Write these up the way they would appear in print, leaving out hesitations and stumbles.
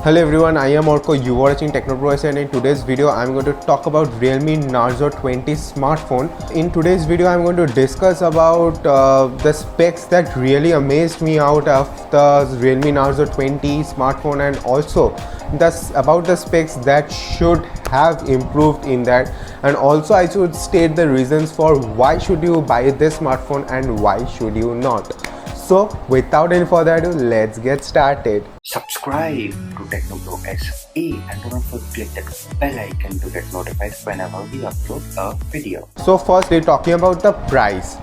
Hello everyone, I am Orko, you are watching TechnoBroSA, and in today's video I am going to talk about Realme Narzo 20 smartphone. In today's video I am going to discuss about the specs that really amazed me out of the Realme Narzo 20 smartphone, and also about the specs that should have improved in that, and also I should state the reasons for why should you buy this smartphone and why should you not. So without any further ado, let's get started. Subscribe to TechnoBroSA and don't forget that bell icon to get notified whenever we upload a video. So firstly, talking about the price.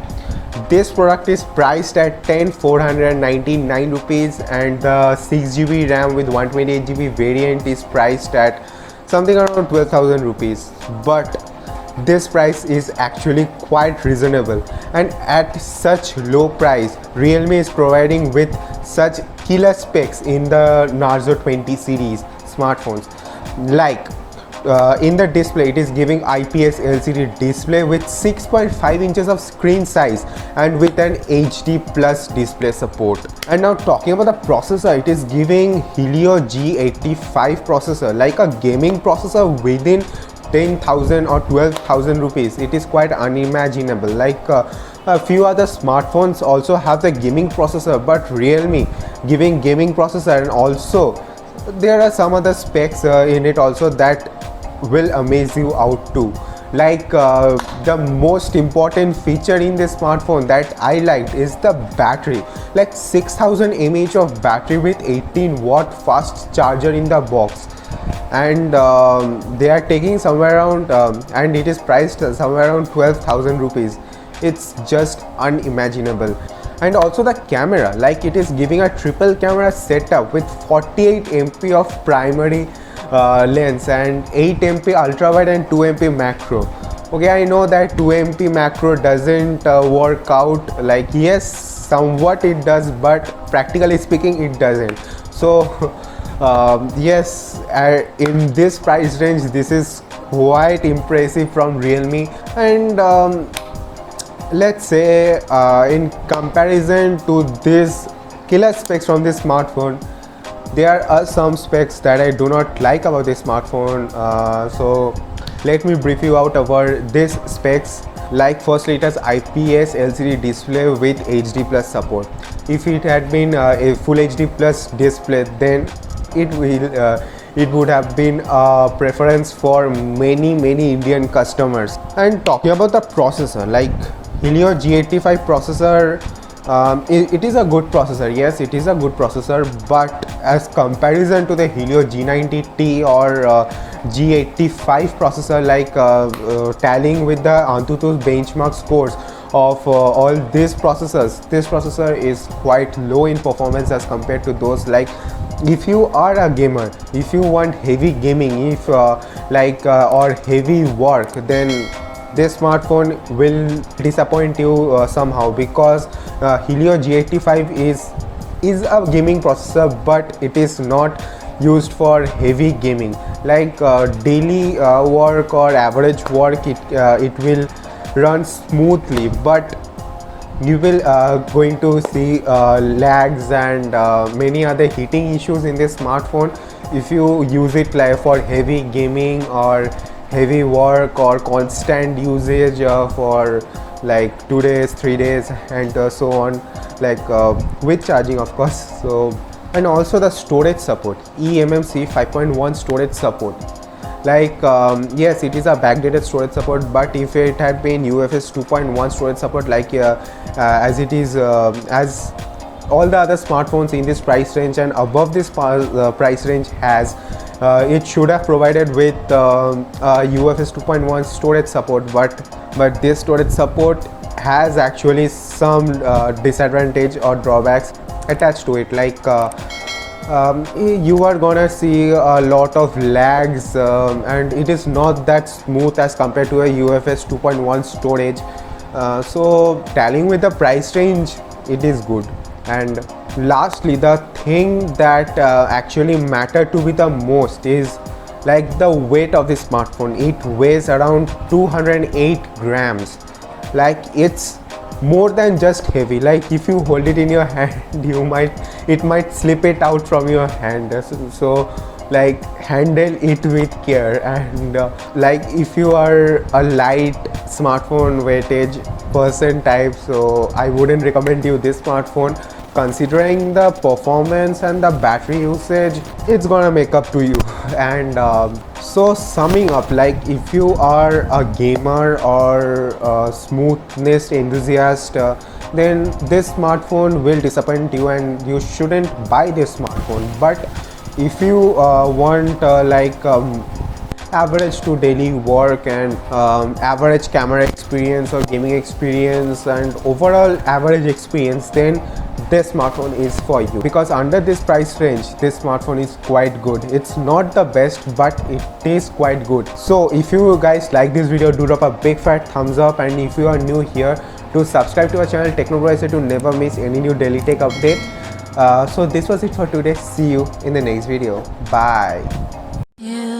This product is priced at 10,499 rupees, and the 6GB RAM with 128GB variant is priced at something around 12,000 rupees. But this price is actually quite reasonable, and at such low price Realme is providing with such killer specs in the Narzo 20 series smartphones. Like in the display, it is giving IPS LCD display with 6.5 inches of screen size and with an HD plus display support. And now talking about the processor, it is giving Helio G85 processor, like a gaming processor within 10,000 or 12,000 rupees. It is quite unimaginable. Like a few other smartphones also have the gaming processor, but Realme giving gaming processor, and also there are some other specs in it also that will amaze you out too. Like the most important feature in this smartphone that I liked is the battery. Like 6000 mAh of battery with 18-watt fast charger in the box, and they are taking somewhere around and it is priced somewhere around 12,000 rupees. It's just unimaginable. And also the camera, like it is giving a triple camera setup with 48 MP of primary lens and 8 MP ultra wide and 2 MP macro. Okay, I know that 2 MP macro doesn't work out. Like, yes, somewhat it does, but practically speaking it doesn't. So yes, in this price range this is quite impressive from Realme. And let's say in comparison to this killer specs from this smartphone, there are some specs that I do not like about this smartphone. So let me brief you out over this specs. Like, firstly, it has IPS LCD display with HD plus support. If it had been a full HD plus display, then it would have been a preference for many Indian customers. And talking about the processor, like Helio G85 processor, it is a good processor. Yes, it is a good processor, but as comparison to the Helio G90T or G85 processor, like tallying with the Antutu's benchmark scores of all these processors, this processor is quite low in performance as compared to those. Like, if you are a gamer, if you want heavy gaming, if or heavy work, then this smartphone will disappoint you somehow, because Helio G85 is a gaming processor, but it is not used for heavy gaming. Like daily work or average work, it will run smoothly, but you will going to see lags and many other heating issues in this smartphone if you use it like for heavy gaming or heavy work or constant usage for like 2 days, 3 days, and so on, like with charging, of course. So, and also the storage support, eMMC 5.1 storage support. Like yes, it is a backdated storage support, but if it had been UFS 2.1 storage support, like as it is as all the other smartphones in this price range and above this price range has, it should have provided with UFS 2.1 storage support, but this storage support has actually some disadvantage or drawbacks attached to it. Like you are gonna see a lot of lags, and it is not that smooth as compared to a UFS 2.1 storage. So tallying with the price range, it is good. And lastly, the thing that actually matter to me the most is like the weight of this smartphone. It weighs around 208 grams. Like, it's more than just heavy. Like if you hold it in your hand, it might slip it out from your hand. So like handle it with care. And like if you are a light smartphone weightage person type, so I wouldn't recommend you this smartphone. Considering the performance and the battery usage, it's gonna make up to you. And so summing up, like if you are a gamer or a smoothness enthusiast, then this smartphone will disappoint you and you shouldn't buy this smartphone. But if you want average to daily work and average camera experience or gaming experience and overall average experience, then this smartphone is for you, because under this price range this smartphone is quite good. It's not the best, but it is quite good. So if you guys like this video, do drop a big fat thumbs up, and if you are new here, do subscribe to our channel TechnoBroSA to never miss any new daily tech update. So this was it for today. See you in the next video. Bye. Yeah.